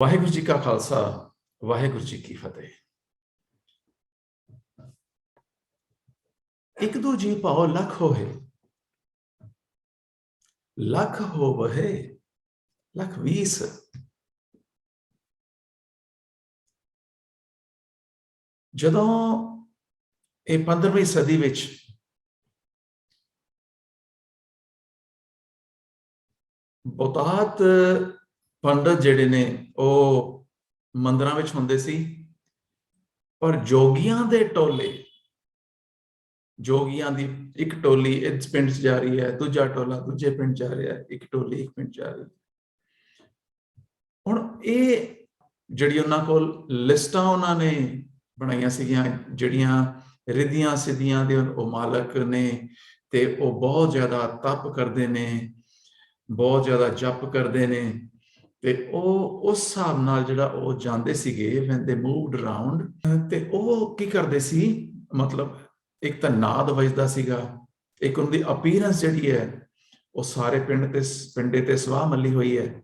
ਵਾਹਿਗੁਰੂ ਜੀ ਕਾ ਖਾਲਸਾ ਵਾਹਿਗੁਰੂ ਜੀ ਕੀ ਫਤਿਹ। ਇੱਕ ਦੋ ਜੀ ਭਾਉ ਲੱਖ ਹੋਏ, ਲੱਖ ਹੋਵਹਿ ਲੱਖ ਵੀਸ। ਜਦੋਂ ਇਹ 15ਵੀਂ ਸਦੀ ਵਿੱਚ ਬਹੁਤਾਤ ਪੰਡਤ ਜਿਹੜੇ ਨੇ ਉਹ ਮੰਦਰਾਂ ਵਿੱਚ ਹੁੰਦੇ ਸੀ, ਪਰ ਜੋਗੀਆਂ ਦੇ ਟੋਲੇ, ਜੋਗੀਆਂ ਦੀ ਇੱਕ ਟੋਲੀ ਇਸ ਪਿੰਡ 'ਚ ਜਾ ਰਹੀ ਹੈ, ਦੂਜਾ ਟੋਲਾ ਦੂਜੇ ਪਿੰਡ ਜਾ ਰਿਹਾ ਹੈ, ਇੱਕ ਟੋਲੀ ਇੱਕ ਪਿੰਡ ਜਾ ਰਹੀ ਹੈ। ਹੁਣ ਇਹ ਜਿਹੜੀ ਉਹਨਾਂ ਕੋਲ ਲਿਸਟਾਂ ਉਹਨਾਂ ਨੇ ਬਣਾਈਆਂ ਸੀਗੀਆਂ, ਜਿਹੜੀਆਂ ਰਿੱਧੀਆਂ ਸਿੱਧੀਆਂ ਦੇ ਉਹ ਮਾਲਕ ਨੇ, ਤੇ ਉਹ ਬਹੁਤ ਜ਼ਿਆਦਾ ਤਪ ਕਰਦੇ ਨੇ, ਬਹੁਤ ਜ਼ਿਆਦਾ ਜਪ ਕਰਦੇ ਨੇ, ਤੇ ਉਹ ਉਸ ਹਿਸਾਬ ਨਾਲ ਜਿਹੜਾ ਉਹ ਜਾਂਦੇ ਸੀਗੇ when they moved around। ਤੇ ਉਹ ਕੀ ਕਰਦੇ ਸੀ, ਮਤਲਬ ਇੱਕ ਤਾਂ ਨਾਦ ਵੱਜਦਾ ਸੀਗਾ, ਇੱਕ ਉਹਨਾਂ ਦੀ ਅਪੀਅਰੈਂਸ ਜਿਹੜੀ ਹੈ ਉਹ ਸਾਰੇ ਪਿੰਡੇ ਤੇ ਸਵਾਹ ਮੱਲੀ ਹੋਈ ਹੈ,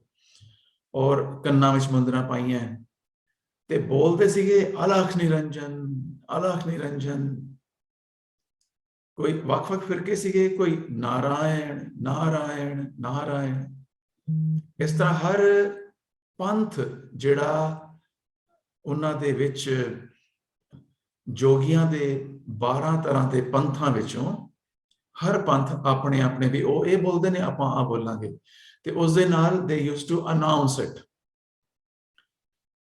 ਔਰ ਕੰਨਾਂ ਵਿੱਚ ਮੁੰਦਰਾਂ ਪਾਈਆਂ, ਤੇ ਬੋਲਦੇ ਸੀਗੇ ਅਲਖ ਨਿਰੰਜਨ ਅਲਖ ਨਿਰੰਜਨ। ਕੋਈ ਵੱਖ-ਵੱਖ ਫਿਰਕੇ ਸੀਗੇ, ਕੋਈ ਨਾਰਾਇਣ ਨਾਰਾਇਣ ਨਾਰਾਇਣ। ਇਸ ਤਰ੍ਹਾਂ ਹਰ ਪੰਥ ਜਿਹੜਾ ਉਹਨਾਂ ਦੇ ਵਿੱਚ ਜੋਗੀਆਂ ਦੇ 12 ਤਰ੍ਹਾਂ ਦੇ ਪੰਥਾਂ ਵਿੱਚੋਂ ਹਰ ਪੰਥ ਆਪਣੇ ਆਪਣੇ ਵੀ ਉਹ ਇਹ ਬੋਲਦੇ ਨੇ, ਆਪਾਂ ਆ ਬੋਲਾਂਗੇ, ਤੇ ਉਸ ਦੇ ਨਾਲ they used to announce it।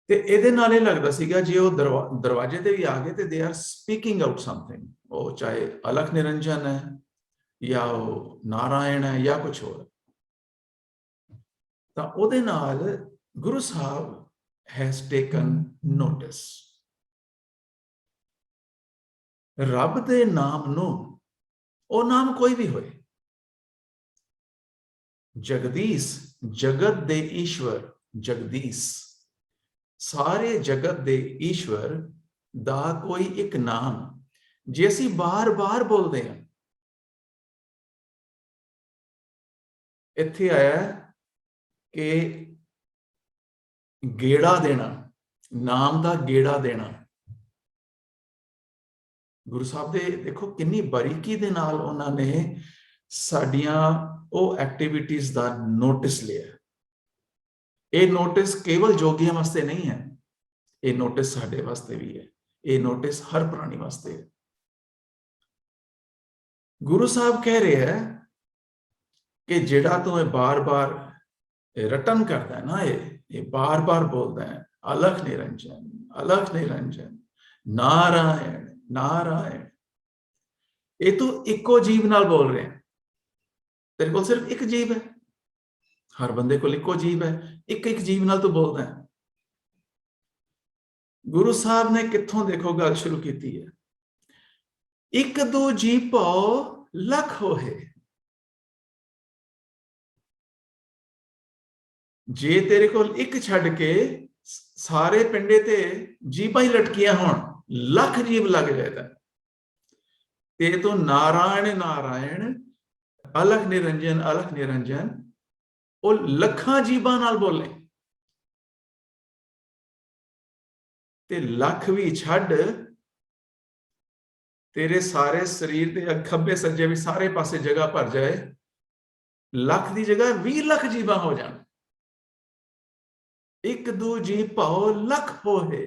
ਤੇ ਇਹਦੇ ਨਾਲ ਇਹ ਲੱਗਦਾ ਸੀਗਾ ਜੇ ਉਹ ਦਰਵਾਜ਼ੇ ਤੇ ਵੀ ਆ ਗਏ ਤੇ they are speaking out something, ਉਹ ਚਾਹੇ ਅਲਖ ਨਿਰੰਜਨ ਹੈ ਜਾਂ ਉਹ ਨਾਰਾਇਣ ਹੈ ਜਾਂ ਕੁਝ ਹੋਰ। ਤਾਂ ਉਹਦੇ ਨਾਲ Guru Sahib has taken notice। ਰੱਬ ਦੇ ਨਾਮ ਨੂੰ, ਉਹ ਨਾਮ ਕੋਈ ਵੀ ਹੋਏ, ਜਗਦੀਸ਼ ਜਗਤ ਦੇ ਈਸ਼ਵਰ, ਜਗਦੀਸ਼ ਸਾਰੇ ਜਗਤ ਦੇ ਈਸ਼ਵਰ ਦਾ ਕੋਈ ਇੱਕ ਨਾਮ ਜੇ ਅਸੀਂ ਬਾਰ-ਬਾਰ ਬੋਲਦੇ ਹਾਂ। ਇੱਥੇ ਆਇਆ ਕਿ ਗੇੜਾ ਦੇਣਾ, ਨਾਮ ਦਾ ਗੇੜਾ ਦੇਣਾ। ਗੁਰੂ ਸਾਹਿਬ ਦੇ ਦੇਖੋ ਕਿੰਨੀ ਬਾਰੀਕੀ ਦੇ ਨਾਲ ਉਹਨਾਂ ਨੇ ਸਾਡੀਆਂ ਉਹ ਐਕਟੀਵਿਟੀਜ਼ ਦਾ ਨੋਟਿਸ ਲਿਆ। ਇਹ ਨੋਟਿਸ ਕੇਵਲ ਜੋਗੀਆਂ ਵਾਸਤੇ ਨਹੀਂ ਹੈ, ਇਹ ਨੋਟਿਸ ਸਾਡੇ ਵਾਸਤੇ ਵੀ ਹੈ, ਇਹ ਨੋਟਿਸ ਹਰ ਪ੍ਰਾਣੀ ਵਾਸਤੇ ਹੈ। ਗੁਰੂ ਸਾਹਿਬ ਕਹਿ ਰਹੇ ਹੈ ਕਿ ਜਿਹੜਾ ਤੂੰ ਇਹ ਬਾਰ-ਬਾਰ ਰਟਨ ਕਰਦਾ ਹੈ ਨਾ, ਇਹ ਬਾਰ-ਬਾਰ ਬੋਲਦਾ ਹੈ ਅਲਖ ਨਿਰੰਜਨ ਅਲਖ ਨਿਰੰਜਨ ਨਾਰਾਇਣ ਨਾਰਾਇਣ, ਇਹ ਤੂੰ ਇੱਕੋ ਜੀਵ ਨਾਲ ਬੋਲ ਰਿਹਾ। ਤੇਰੇ ਕੋਲ ਸਿਰਫ ਇੱਕ ਜੀਵ ਹੈ, ਹਰ ਬੰਦੇ ਕੋਲ ਇੱਕੋ ਜੀਵ ਹੈ, ਇੱਕ ਇੱਕ ਜੀਵ ਨਾਲ ਤੂੰ ਬੋਲਦਾ ਹੈ। ਗੁਰੂ ਸਾਹਿਬ ਨੇ ਕਿੱਥੋਂ ਦੇਖੋ ਗੱਲ ਸ਼ੁਰੂ ਕੀਤੀ ਹੈ, ਇੱਕ ਦੋ ਜੀ ਭਾਉ ਲੱਖ ਹੋਏ। ਜੇ ਤੇਰੇ ਕੋਲ ਇੱਕ ਛੱਡ ਕੇ ਸਾਰੇ ਪਿੰਡੇ ਤੇ ਜੀਭਾਂ ਹੀ ਲਟਕੀਆਂ ਹੋਣ, ਲੱਖ ਜੀਵ ਲੱਗ ਜਾਏ ਤੇ ਤੂੰ ਨਾਰਾਇਣ ਨਾਰਾਇਣ ਅਲਖ ਨਿਰੰਜਨ ਉਹ ਲੱਖਾਂ ਜੀਬਾਂ ਨਾਲ ਬੋਲੇ, ਤੇ ਲੱਖ ਵੀ ਛੱਡ, ਤੇਰੇ ਸਾਰੇ ਸਰੀਰ ਦੇ ਖੱਬੇ ਸੱਜੇ ਵੀ ਸਾਰੇ ਪਾਸੇ ਜਗ੍ਹਾ ਭਰ ਜਾਏ, ਲੱਖ ਦੀ ਜਗ੍ਹਾ 20 ਲੱਖ ਜੀਬਾਂ ਹੋ ਜਾਣ। ਇੱਕ ਦੋ ਜੀ ਭਾਉ ਲੱਖ ਹੋਏ,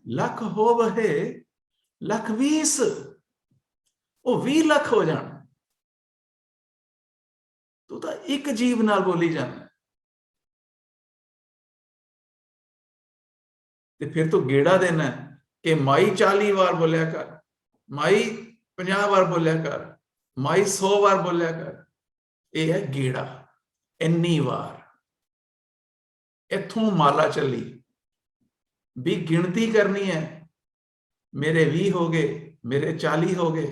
ਲੱਖ ਹੋਵਹਿ ਲੱਖ ਵੀਸ, ਉਹ 20 ਲੱਖ ਹੋ ਜਾਣ। ਤੂੰ ਤਾਂ ਇੱਕ ਜੀਵ ਨਾਲ ਬੋਲੀ ਜਾਣਾ, ਤੇ ਫਿਰ ਤੂੰ ਗੇੜਾ ਦੇਣਾ ਕਿ ਮਾਈ 40 ਵਾਰ ਬੋਲਿਆ ਕਰ, ਮਾਈ 50 ਵਾਰ ਬੋਲਿਆ ਕਰ, ਮਾਈ 100 ਵਾਰ ਬੋਲਿਆ ਕਰ। ਇਹ ਹੈ ਗੇੜਾ। ਇੰਨੀ ਵਾਰ ਇੱਥੋਂ ਮਾਲਾ ਚੱਲੀ ਵੀ ਗਿਣਤੀ ਕਰਨੀ ਹੈ, ਮੇਰੇ 20 ਹੋ ਗਏ, ਮੇਰੇ 40 ਹੋ ਗਏ।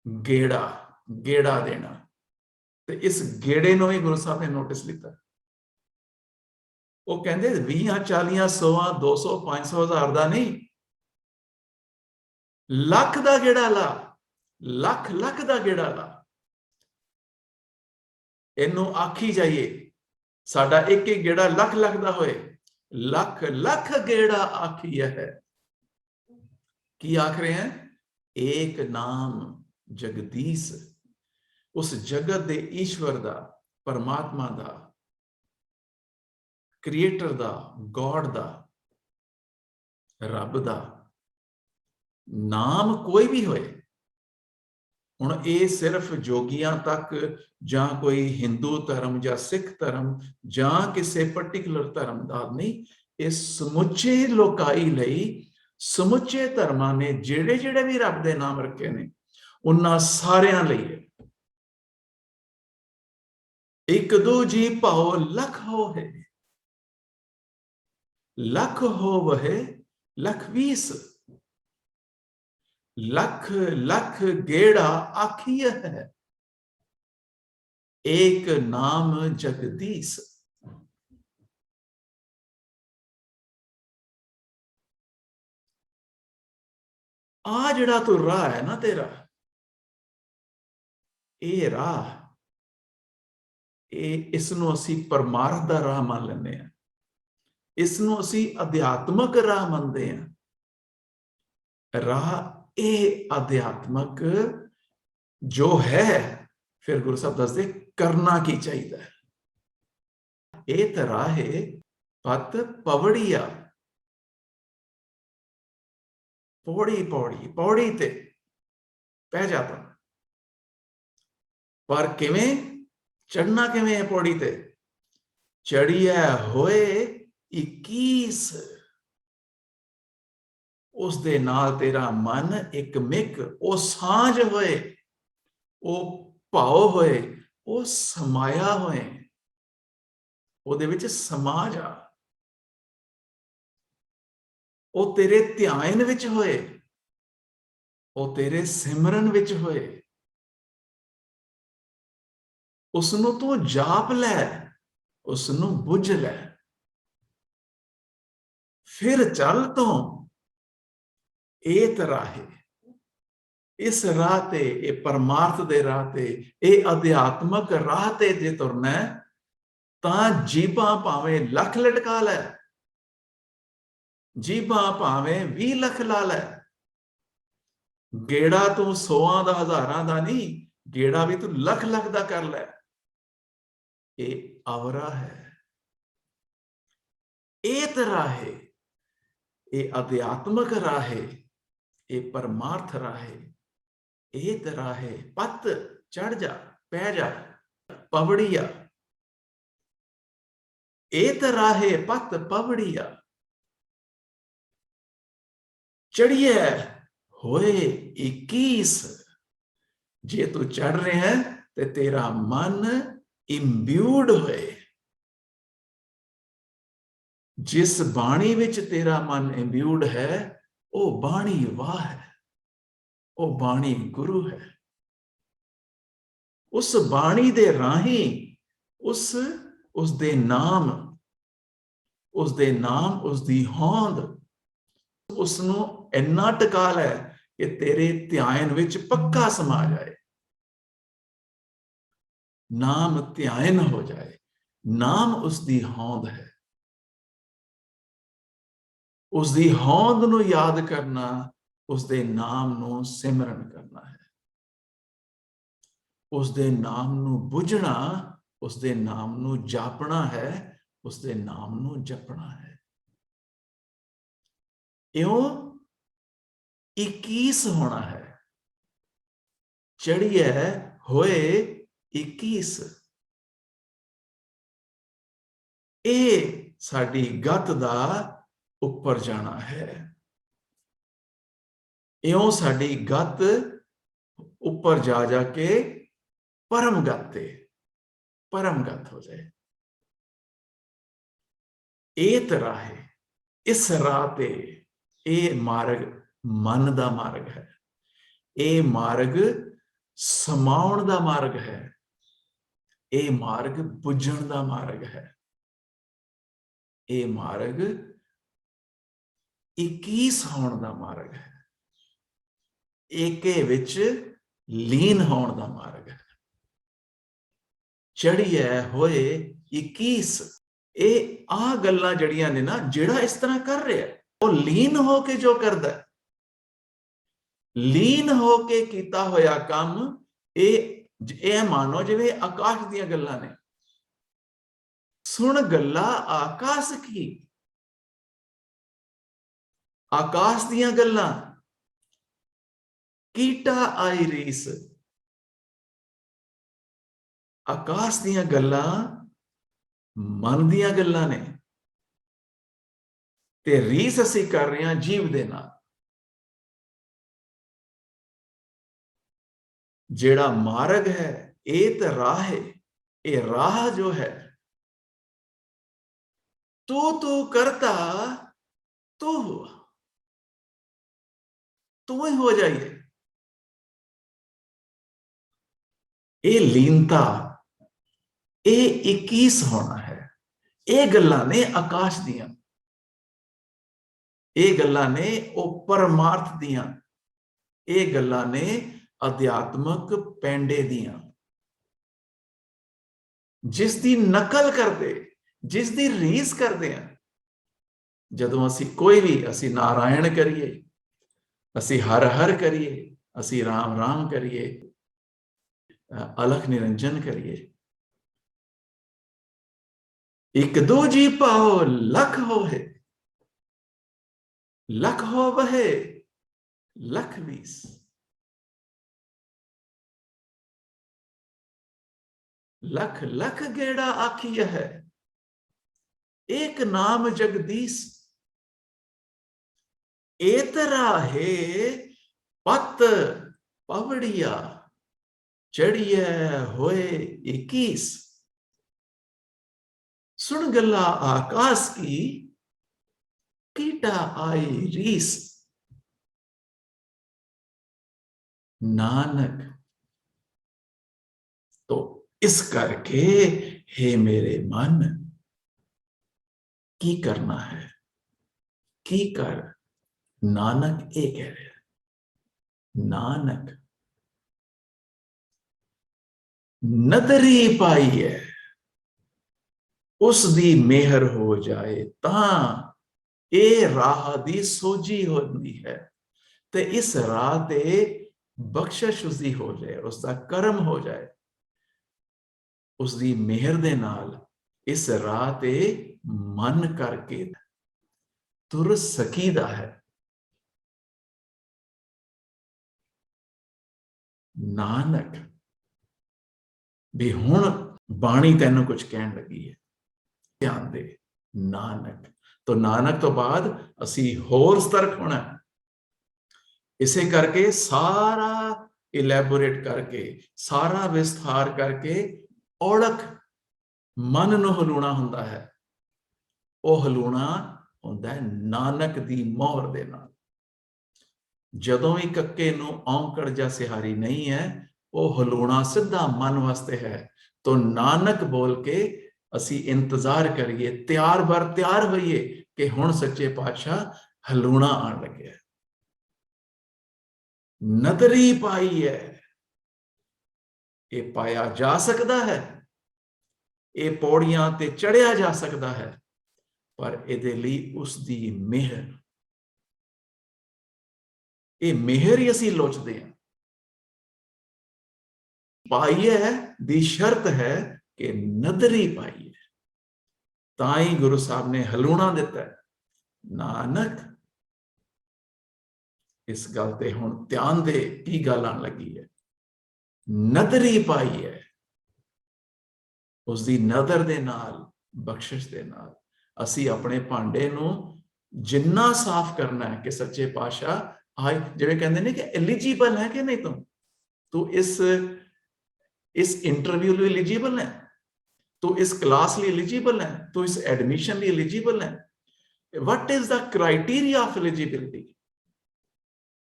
ਗੇੜਾ ਦੇਣਾ, ਤੇ ਇਸ ਗੇੜੇ ਨੂੰ ਹੀ ਗੁਰੂ ਸਾਹਿਬ ਨੇ ਨੋਟਿਸ ਲਿੱਤਾ। ਉਹ ਕਹਿੰਦੇ 20 40 100 200 500 1000 ਦਾ ਨਹੀਂ, ਲੱਖ ਦਾ ਗੇੜਾ ਲਾ, ਲੱਖ ਲੱਖ ਦਾ ਗੇੜਾ ਲਾ। इनू आखी जाइए, साडा एक एक गेड़ा लख लख दा होए, लख लख गेड़ा आखिया है। की आख रहे हैं? एक नाम जगदीश, उस जगत दे ईश्वर दा, परमात्मा दा, क्रिएटर दा, गॉड दा, रब दा नाम कोई भी होए। हुण ये सिर्फ जोगियां तक जां कोई हिंदू धर्म जां सिख धर्म जां किसी पर्टिकुलर धर्म दा नहीं, ये समुचे लोकाई लई, समुचे धर्मां ने जेड़े जेड़े भी रब दे नाम रखे ने उन्हां सारियां लई है। एक दो जी भाओ लख हो है, लख हो वह लख वीस, लख लख गेड़ा आखिय है, एक नाम जगदीश। आ जड़ा तू राह है ना तेरा, ये राह, इसनों असी परमार्थ दा राह मान लेंदे हैं, इसनों असी अध्यात्मक राह मनते हैं। राह ए अध्यात्मक जो है, फिर गुरु साहब दसदे करना की चाहिए। ए तराहे पत पवड़िया, पौड़ी पौड़ी पौड़ी ते पै जाता, पर किवें चढ़ना किवें है पौड़ी ते? चढ़िया होए 21, उस दे नाल तेरा मन एक मिक, ओ सांझ होए, ओ भाव होए, ओ समाया होए, ओदे विच समा जा, ओ तेरे ध्यान विच होए, ओ तेरे सिमरन विच होए, उसनों तू जाप लै, उसनों बुझ लै, फिर चल तो ए तराहे, इस राह ते, ए परमार्थ दे राह ते, ए अध्यात्मक राह ते जे तुरना है, तां जीभां भावें लख लटका लै, जीभां भावें 20 लख ला लै, गेड़ा तू 100 दा, हज़ारां दा नहीं, गेड़ा भी तू लख लख दा कर लै, ये आवरा है। ए तराहे, ये अध्यात्मक राह है, ये परमार्थ राह है, ए तराहे पत चढ़ जा, पै जा, पवड़िया, ए तराहे पत पवड़िया, चढ़िए होए 21, जे तू चढ़ रहे हैं ते तेरा मन इंब्यूड होए, जिस बाणी विच तेरा मन इंब्यूड है, वो बाणी वाह है, वो बाणी गुरु है। उस बाणी दे राही उस दे नाम, उसदे नाम, उसदी होंद, उसनों इन्ना टका लै कि तेरे ध्यान विच पक्का समा जाए, नाम ध्यान हो जाए, नाम उसदी होंद है, उसदी होंद नूं याद करना, उसदे नाम नूं सिमरन करना है, उसदे नाम नूं बुझना, उसदे नाम नूं जापना है, उसदे नाम नूं जपना है। इयों 21 होना है, चढ़िए होए 21, ए साडी गत दा उपर जाना है, इयों साडी गत उपर जा जाके परम गत हो जाए। ए तराहे, इस राह ते, ए मार्ग मन दा मार्ग है, ए मार्ग समाउण दा मार्ग है, ए मार्ग बुझण दा मार्ग है, ए मार्ग 21 होण दा मार्ग है, एके विच लीन होण दा मार्ग है। ਚੜੀਐ ਹੋਏ 21। ਇਹ ਆ ਗੱਲਾਂ ਜਿਹੜੀਆਂ ਨੇ ਨਾ, ਜਿਹੜਾ ਇਸ ਤਰ੍ਹਾਂ ਕਰ ਰਿਹਾ ਉਹ ਲੀਨ ਹੋ ਕੇ ਜੋ ਕਰਦਾ, ਲੀਨ ਹੋ ਕੇ ਕੀਤਾ ਹੋਇਆ ਕੰਮ, ਇਹ ਮਾਨੋ ਜਿਵੇਂ ਆਕਾਸ਼ ਦੀਆਂ ਗੱਲਾਂ ਨੇ। ਸੁਣ ਗੱਲਾਂ ਆਕਾਸ਼ ਕੀ, ਆਕਾਸ਼ ਦੀਆਂ ਗੱਲਾਂ। ਕੀਟਾ ਆਈ ਰੀਸ, ਆਕਾਸ਼ ਦੀਆਂ ਗੱਲਾਂ ਮਨ ਦੀਆਂ ਗੱਲਾਂ ਨੇ, ਤੇ ਰੀਸ ਅਸੀਂ ਕਰ ਰਹੇ ਹਾਂ ਜੀਵ ਦੇ ਨਾਲ। ਜਿਹੜਾ ਮਾਰਗ ਹੈ ਇਹ ਤਾਂ ਰਾਹ ਹੈ, ਇਹ ਰਾਹ ਜੋ ਹੈ ਤੂੰ ਕਰਤਾ ਤੂੰ ਹੀ ਹੋ ਜਾਈਏ। ਇਹ ਲੀਨਤਾ, ਇਹ 21 ਹੋਣਾ ਹੈ। ਇਹ ਗੱਲਾਂ ਨੇ ਆਕਾਸ਼ ਦੀਆਂ, ਇਹ ਗੱਲਾਂ ਨੇ ਉਹ ਪਰਮਾਰਥ ਦੀਆਂ, ਇਹ ਗੱਲਾਂ ਨੇ ਅਧਿਆਤਮਕ ਪੈਂਡੇ ਦੀਆਂ, ਜਿਸ ਦੀ ਨਕਲ ਕਰਦੇ, ਜਿਸ ਦੀ ਰੀਸ ਕਰਦੇ ਆ। ਜਦੋਂ ਅਸੀਂ ਕੋਈ ਵੀ, ਅਸੀਂ ਨਾਰਾਇਣ ਕਰੀਏ, ਅਸੀਂ ਹਰ ਹਰ ਕਰੀਏ, ਅਸੀਂ ਰਾਮ ਰਾਮ ਕਰੀਏ, ਅਲਖ ਨਿਰੰਜਨ ਕਰੀਏ, ਇੱਕ ਦੋ ਜੀ ਪਾਓ ਲੱਖ ਹੋਵੇ, ਲੱਖ ਹੋ ਬਹੇ ਲੱਖ 20। लख लख गेड़ा आखिया है, एक नाम जगदीश। एतरा है पत पवड़िया, चढ़िया होए 21। सुन गला आकाश की, कीटा आई रीस। नानक तो इस करके हे मेरे मन, की करना है, की कर। नानक ये कह रहे, नानक नदरी पाई है, उस दी मेहर हो जाए तां ये राह दी सोजी होती है, ते इस राह ते बख्शिश उसदी हो जाए, उसका कर्म हो जाए। उसदी मेहर दे नाल इस राह ते मन करके तुर सकीदा है। नानक भी हुण बाणी तैनू कुछ कहन लगी है, ध्यान दे। नानक तो नानक तो बाद असी होर सतर्क होना, इसे करके सारा इलैबोरेट करके, सारा विस्तार करके औलख मन नूं हलूणा हुंदा है। ਉਹ ਹਲੂਣਾ ਹੁੰਦਾ ਹੈ ਨਾਨਕ ਦੀ ਮੋਹਰ ਦੇ ਨਾਲ। ਜਦੋਂ ਵੀ ਕੱਕੇ ਨੂੰ ਔਂਕੜ ਜਾਂ ਸਿਹਾਰੀ ਨਹੀਂ ਹੈ, ਉਹ ਹਲੂਣਾ ਸਿੱਧਾ ਮਨ ਵਾਸਤੇ ਹੈ। तो नानक बोल के असी इंतजार करिए, त्यार बर त्यार होइए कि हुण सच्चे पातशाह हलूणा आण लगे। नदरी पाई है, ये पाया जा सकता है, ये पौड़ियां ते चढ़िया जा सकता है, पर इहदे लई उसदी मेहर, ये मेहर ही असी लोचदे हैं। पाई है दी शर्त है कि नदरी पाई है, ताई गुरु साहब ने हलूणा दिता है। नानक इस गल ते हुण ध्यान दे, की गल आण लगी है। नदरी पाई है, उसदी नदर दे नाल, बख्शिश दे नाल असी अपने भांडे नूं जिन्ना साफ करना है कि सच्चे पातशाह आए, जिवें कहंदे ने कि एलिजिबल है कि नहीं, तू इस इंटरव्यू लिए एलिजिबल है, तो इस क्लास लिए एलिजिबल है, तो इस एडमिशन लिए एलिजिबल है। What is the criteria of eligibility?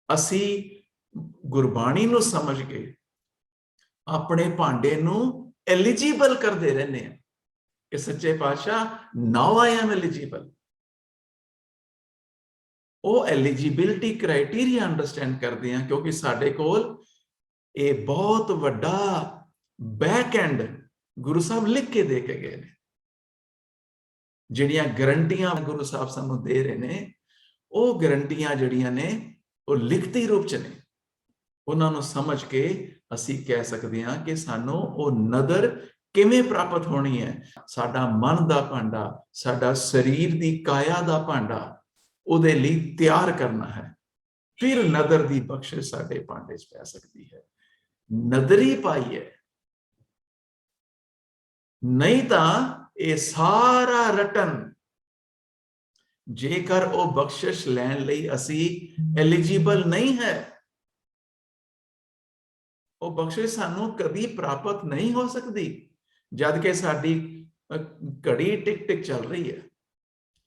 असी गुरबाणी नूं समझ के अपने भांडे नूं एलिजिबल करते रहने हैं कि सच्चे पातशाह नाउ आई एम एलिजिबल। वो एलिजिबिलिटी क्राइटेरिया अंडरस्टैंड करते हैं, क्योंकि साडे कोल ये बहुत वड्डा बैक एंड गुरु साहब लिख के दे के गए ने, ਜਿਹੜੀਆਂ ਗਰੰਟੀਆਂ ਗੁਰੂ ਸਾਹਿਬ ਸਾਨੂੰ ਦੇ ਰਹੇ ਨੇ, ਉਹ ਗਰੰਟੀਆਂ ਜਿਹੜੀਆਂ ਨੇ ਉਹ ਲਿਖਤੀ ਰੂਪ ਚ ਨੇ। ਉਹਨਾਂ ਨੂੰ ਸਮਝ ਕੇ ਅਸੀਂ ਕਹਿ ਸਕਦੇ ਹਾਂ ਕਿ ਸਾਨੂੰ ਉਹ ਨਦਰ ਕਿਵੇਂ ਪ੍ਰਾਪਤ ਹੋਣੀ ਹੈ। ਸਾਡਾ ਮਨ ਦਾ ਭਾਂਡਾ, ਸਾਡਾ ਸਰੀਰ ਦੀ ਕਾਇਆ ਦਾ ਭਾਂਡਾ ਉਹਦੇ ਲਈ ਤਿਆਰ ਕਰਨਾ ਹੈ, ਫਿਰ ਨਦਰ ਦੀ ਬਖਸ਼ਿਸ਼ ਸਾਡੇ ਭਾਂਡੇ 'ਚ ਪੈ ਸਕਦੀ ਹੈ। ਨਦਰੀ ਪਾਈ ਹੈ, ਨਹੀਂ ਤਾਂ ਇਹ ਸਾਰਾ ਰਟਨ, ਜੇਕਰ ਉਹ ਬਖਸ਼ਿਸ਼ ਲੈਣ ਲਈ ਅਸੀਂ ਐਲੀਜੀਬਲ ਨਹੀਂ ਹੈ, ਉਹ ਬਖਸ਼ਿਸ਼ ਸਾਨੂੰ ਕਦੀ ਪ੍ਰਾਪਤ ਨਹੀਂ ਹੋ ਸਕਦੀ। ਜਦ ਕਿ ਸਾਡੀ ਘੜੀ ਟਿਕ ਟਿਕ ਚੱਲ ਰਹੀ ਹੈ,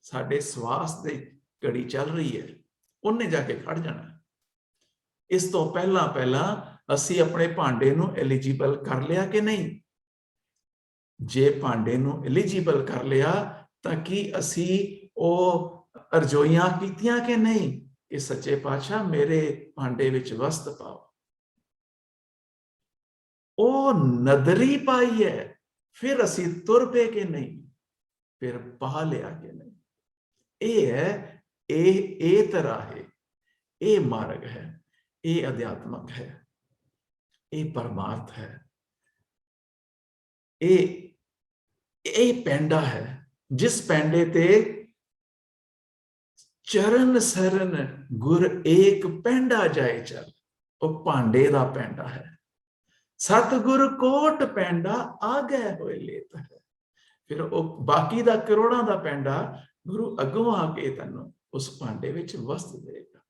ਸਾਡੇ ਸਵਾਸ ਦੀ ਘੜੀ ਚੱਲ ਰਹੀ ਹੈ, ਉਹਨੇ ਜਾ ਕੇ ਖੜ ਜਾਣਾ। ਇਸ ਤੋਂ ਪਹਿਲਾਂ ਅਸੀਂ ਆਪਣੇ ਭਾਂਡੇ ਨੂੰ ਐਲੀਜੀਬਲ ਕਰ ਲਿਆ ਕਿ ਨਹੀਂ? ਜੇ ਭਾਂਡੇ ਨੂੰ ਐਲੀਜੀਬਲ ਕਰ ਲਿਆ ਤਾਂ ਕੀ ਅਸੀਂ ਉਹ ਅਰਜ਼ੋਈਆਂ ਕੀਤੀਆਂ ਕਿ ਨਹੀਂ ਕਿ ਸੱਚੇ ਪਾਤਸ਼ਾਹ ਮੇਰੇ ਭਾਂਡੇ ਵਿੱਚ ਵਸਤ ਪਾਓ? ਉਹ ਨਦਰੀ ਪਾਈ ਹੈ, ਫਿਰ ਅਸੀਂ ਤੁਰ ਪਏ ਕਿ ਨਹੀਂ, ਫਿਰ ਪਾ ਲਿਆ ਕਿ ਨਹੀਂ? ਇਹ ਹੈ, ਇਹ ਤਰ੍ਹਾਂ ਹੈ, ਇਹ ਮਾਰਗ ਹੈ, ਇਹ ਅਧਿਆਤਮਕ ਹੈ, ਇਹ ਪਰਮਾਰਥ ਹੈ, ਇਹ ਪੈਂਡਾ ਹੈ ਜਿਸ ਪੈਂਡੇ ਤੇ ਚਰਨ ਸਰਨ ਗੁਰ ਏਕ ਪੈਂਡਾ ਜਾਏ ਚਲ। ਉਹ ਭਾਂਡੇ ਦਾ ਪੈਂਡਾ ਹੈ। ਸਤਿਗੁਰ ਕੋਟ ਪੈਂਡਾ ਆ ਗਏ ਹੋਏ ਲੇਤ ਹੈ। ਫਿਰ ਉਹ ਬਾਕੀ ਦਾ ਕਰੋੜਾਂ ਦਾ ਪੈਂਡਾ ਗੁਰੂ ਅੱਗੋਂ ਆ ਕੇ ਤੈਨੂੰ ਉਸ ਭਾਂਡੇ ਵਿੱਚ ਵਸਤ ਦੇਗਾ।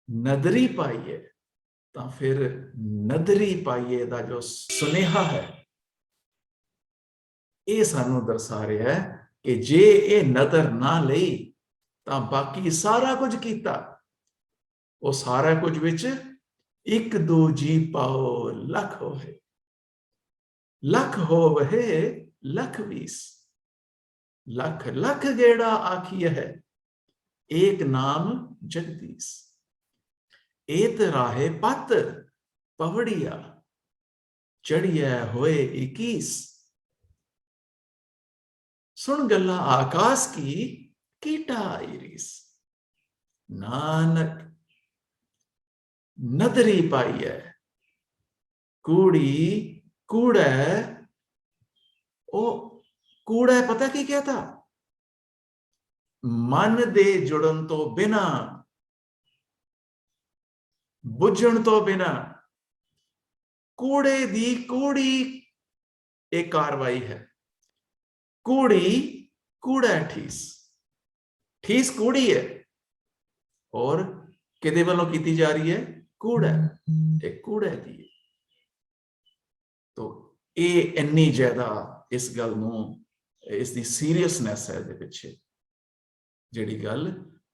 ਨਦਰੀ ਪਾਈਏ ਤਾਂ ਫਿਰ ਨਦਰੀ ਪਾਈਏ ਦਾ ਜੋ ਸੁਨੇਹਾ ਹੈ, ਇਹ ਸਾਨੂੰ ਦਰਸਾ ਰਿਹਾ ਹੈ ਕਿ ਜੇ ਇਹ ਨਦਰ ਨਾ ਲਈ ਤਾਂ ਬਾਕੀ ਸਾਰਾ ਕੁਝ ਕੀਤਾ। ਉਹ ਸਾਰਾ ਕੁਝ ਵਿੱਚ ਇੱਕ ਦੋ ਜੀ ਪਾਓ ਲੱਖ ਹੋਏ, ਲੱਖ ਹੋਵੇ ਲੱਖ 20, ਲੱਖ ਲੱਖ ਗੇੜਾ ਆਖੀ ਹੈ, ਏਕ ਨਾਮ ਜਗਦੀਸ਼। ਏਤ ਰਾਹੇ ਪਤ ਪਵੜੀਆ, ਚੜਿਆ ਹੋਏ 21। सुन गल्ला आकाश की कीटा इरिस। नानक नदरी पाई है, कूड़ी कूड़ा, ओ कूड़ा पता की क्या था? मन दे जुड़न तो बिना, बुझण तो बिना, कूड़े दी कूड़ी एक कार्रवाई है। कूड़ी कूड़ा ठीस, ठीस कूड़ी है और किदे वालों कीती जा रही है? कूड़ा, एक कूड़ा दी। तो ये इन्नी ज्यादा इस गल नूं, इसकी सीरियसनेस है दे पिछे जिहड़ी गल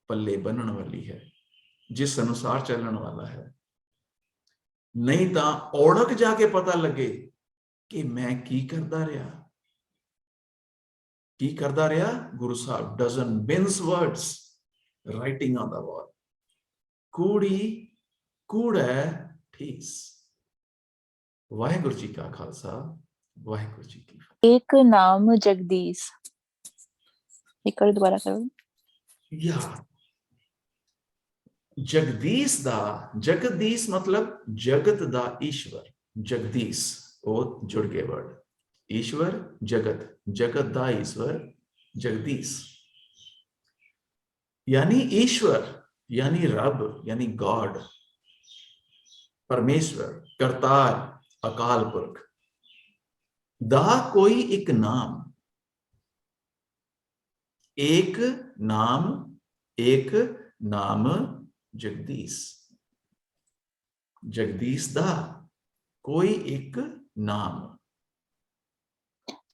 पल्ले बनन वाली है, जिस अनुसार चलण वाला है। नहीं तां औड़क जाके पता लगे कि मैं की करदा रहा, की करदा रहा। गुरु साहब doesn't mince words, writing on the wall. कूड़ी कूड़ा ठीस। वाहिगुरु जी का खालसा, वाहिगुरु जी की फतेह। एक नाम जगदीश, एक बार दोबारा करो। या जगदीश दा, जगदीश मतलब जगत दा ईश्वर। जगदीश वो जुड़ गए वर्ड, ईश्वर जगत, जगत दा ईश्वर जगदीश। यानी ईश्वर, यानी रब, यानी गॉड, परमेश्वर, करतार, अकाल पुरख दा कोई एक नाम, एक नाम जगदीश। जगदीश दा कोई एक नाम।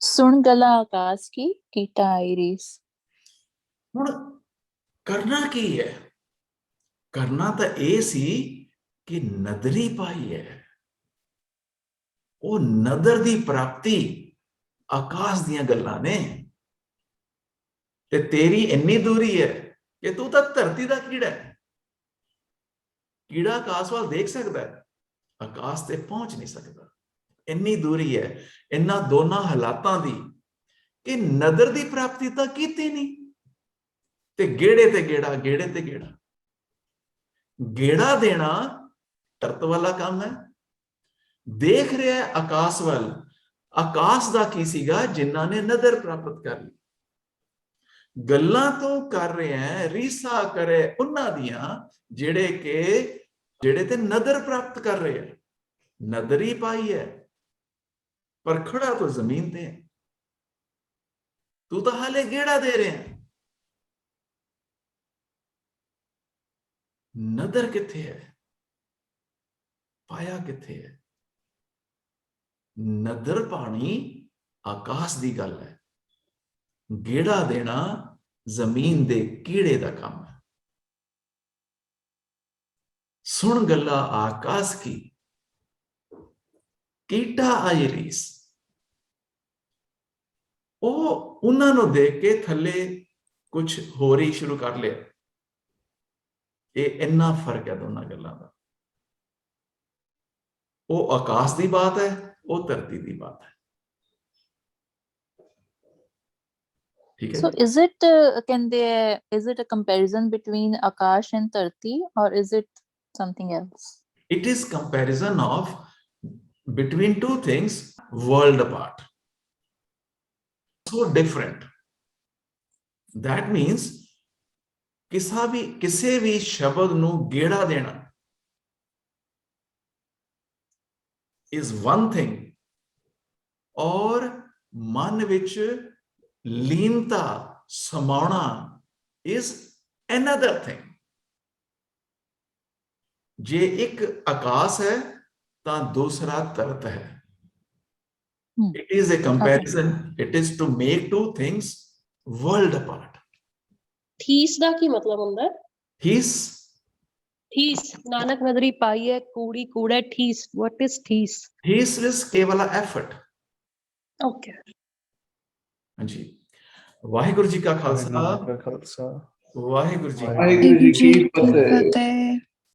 सुन गला आकाश की कीटा आइरिस। हुण करना की है? करना तो यह सी कि नदरी पाई है। वो नदर दी प्राप्ति आकाश दियां गल्लां ने, ते तेरी इन्नी दूरी है कि तू तो धरती दा कीड़ा है। कीड़ा आकाश वाल देख सकता है, आकाश ते पहुंच नहीं सकता। ਇੰਨੀ ਦੂਰੀ ਹੈ ਇਹਨਾਂ ਦੋਨਾਂ ਹਾਲਾਤਾਂ ਦੀ ਕਿ ਨਦਰ ਦੀ ਪ੍ਰਾਪਤੀ ਤਾਂ ਕੀਤੀ ਨਹੀਂ ਤੇ ਗੇੜੇ ਤੇ ਗੇੜਾ ਗੇੜੇ ਤੇ ਗੇੜਾ ਗੇੜਾ ਦੇਣਾ ਤਰਤ ਵਾਲਾ ਕੰਮ ਹੈ। ਦੇਖ ਰਿਹਾ ਹੈ ਆਕਾਸ਼ ਵੱਲ, ਆਕਾਸ਼ ਦਾ ਕੀ ਸੀਗਾ ਜਿਨ੍ਹਾਂ ਨੇ ਨਦਰ ਪ੍ਰਾਪਤ ਕਰ ਲਈ। ਗੱਲਾਂ ਤੋਂ ਕਰ ਰਿਹਾ ਹੈ ਰੀਸਾ ਕਰੇ ਉਹਨਾਂ ਦੀਆਂ ਜਿਹੜੇ ਤੇ ਨਦਰ ਪ੍ਰਾਪਤ ਕਰ ਰਹੇ ਹੈ। ਨਦਰ ਹੀ ਪਾਈ ਹੈ ਪਰ ਖੜਾ ਤਾਂ ਜ਼ਮੀਨ ਤੇ ਹੈ। ਤੂੰ ਤਾਂ ਹਾਲੇ ਗੇੜਾ ਦੇ ਰਿਹਾ ਹੈ। ਨਦਰ ਕਿੱਥੇ ਹੈ, ਪਾਇਆ ਕਿੱਥੇ ਹੈ? ਨਦਰ ਪਾਣੀ ਆਕਾਸ਼ ਦੀ ਗੱਲ ਹੈ, ਗੇੜਾ ਦੇਣਾ ਜ਼ਮੀਨ ਦੇ ਕੀੜੇ ਦਾ ਕੰਮ ਹੈ। ਸੁਣ ਗੱਲਾਂ ਆਕਾਸ਼ ਕੀ, ਕੀਟਾ ਆਈ ਰੀਸ। ਉਹ ਉਹਨਾਂ ਨੂੰ ਦੇਖ ਕੇ ਥੱਲੇ ਕੁਝ ਹੋਰ ਹੀ ਸ਼ੁਰੂ ਕਰ ਲਿਆ। ਇਹ ਇੰਨਾ ਫਰਕ ਹੈ ਦੋਨਾਂ ਗੱਲਾਂ ਦਾ। ਉਹ ਆਕਾਸ਼ ਦੀ ਬਾਤ ਹੈ, ਉਹ ਧਰਤੀ ਦੀ ਬਾਤ ਹੈ। ਠੀਕ ਹੈ। So is it a comparison between Akash and Tarti, or is it something else? It is comparison of between two things world apart, so different. That means ਕਿਸੇ ਵੀ ਸ਼ਬਦ ਨੂੰ ਗੇੜਾ ਦੇਣਾ is one thing, ਔਰ ਮਨ ਵਿੱਚ ਲੀਨਤਾ ਸਮਾਉਣਾ is another thing. ਜੇ ਇੱਕ ਆਕਾਸ਼ ਹੈ ਤਾਂ ਦੂਸਰਾ ਤਰਤ ਹੈ। It is a comparison. It is to make two things world apart. This ਦਾ ਕੀ ਮਤਲਬ ਹੁੰਦਾ ਹੈ? His ਥੀਸ ਨਾਨਕ ਨਦਰੀ ਪਾਈ ਹੈ ਕੂੜੀ ਕੂੜਾ ਠੀਸ। what is these? his is ਕੇਵਲ effort. ਓਕੇ ਹਾਂਜੀ। ਵਾਹਿਗੁਰੂ ਜੀ ਕਾ ਖਾਲਸਾ, ਵਾਹਿਗੁਰੂ ਜੀ ਵਾਹਿਗੁਰੂ ਜੀ ਕੀ ਫਤਿਹ।